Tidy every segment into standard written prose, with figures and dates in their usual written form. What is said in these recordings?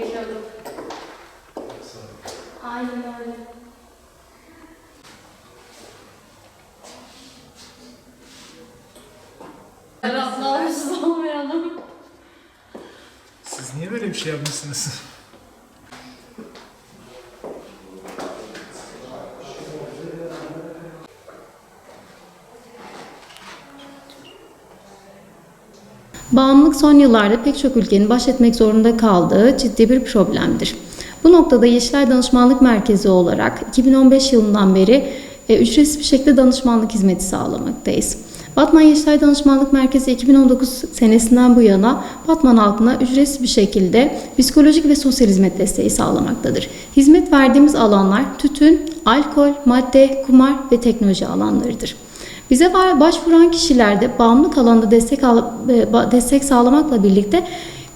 gerekiyorduk. Aynen öyle. Rahatlamışız olmayalım. Siz niye böyle bir şey yapmışsınız? Bağımlılık son yıllarda pek çok ülkenin baş etmek zorunda kaldığı ciddi bir problemdir. Bu noktada Yeşilay Danışmanlık Merkezi olarak 2015 yılından beri ücretsiz bir şekilde danışmanlık hizmeti sağlamaktayız. Batman Yeşilay Danışmanlık Merkezi 2019 senesinden bu yana Batman halkına ücretsiz bir şekilde psikolojik ve sosyal hizmet desteği sağlamaktadır. Hizmet verdiğimiz alanlar tütün, alkol, madde, kumar ve teknoloji alanlarıdır. Bize başvuran kişilerde bağımlılık alanında destek sağlamakla birlikte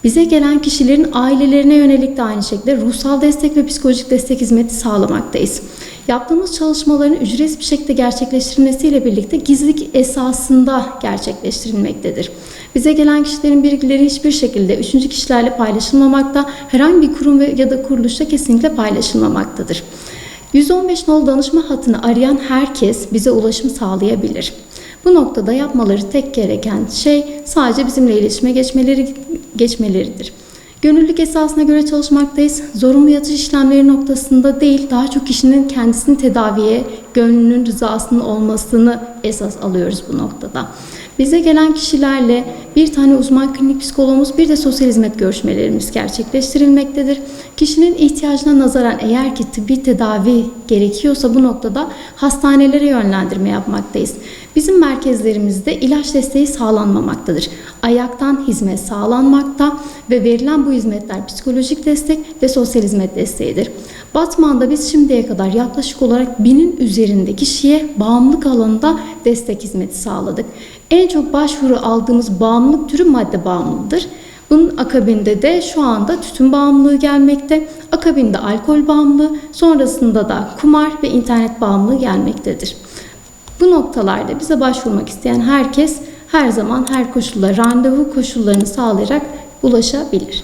bize gelen kişilerin ailelerine yönelik de aynı şekilde ruhsal destek ve psikolojik destek hizmeti sağlamaktayız. Yaptığımız çalışmaların ücretsiz bir şekilde gerçekleştirilmesiyle birlikte gizlilik esasında gerçekleştirilmektedir. Bize gelen kişilerin bilgileri hiçbir şekilde üçüncü kişilerle paylaşılmamakta, herhangi bir kurum ya da kuruluşta kesinlikle paylaşılmamaktadır. 115 nolu danışma hattını arayan herkes bize ulaşım sağlayabilir. Bu noktada yapmaları tek gereken şey sadece bizimle iletişime geçmeleridir. Gönüllülük esasına göre çalışmaktayız. Zorunlu yatış işlemleri noktasında değil, daha çok kişinin kendisini tedaviye, gönlünün rızasının olmasını esas alıyoruz bu noktada. Bize gelen kişilerle bir tane uzman klinik psikologumuz, bir de sosyal hizmet görüşmelerimiz gerçekleştirilmektedir. Kişinin ihtiyacına nazaran eğer ki tıbbi tedavi gerekiyorsa bu noktada hastanelere yönlendirme yapmaktayız. Bizim merkezlerimizde ilaç desteği sağlanmamaktadır. Ayaktan hizmet sağlanmakta ve verilen bu hizmetler psikolojik destek ve sosyal hizmet desteğidir. Batman'da biz şimdiye kadar yaklaşık olarak 1000'in üzerinde kişiye bağımlılık alanında destek hizmeti sağladık. En çok başvuru aldığımız bağımlılık türü madde bağımlılığıdır. Bunun akabinde de şu anda tütün bağımlılığı gelmekte, akabinde alkol bağımlılığı, sonrasında da kumar ve internet bağımlılığı gelmektedir. Bu noktalarda bize başvurmak isteyen herkes her zaman her koşulda randevu koşullarını sağlayarak ulaşabilir.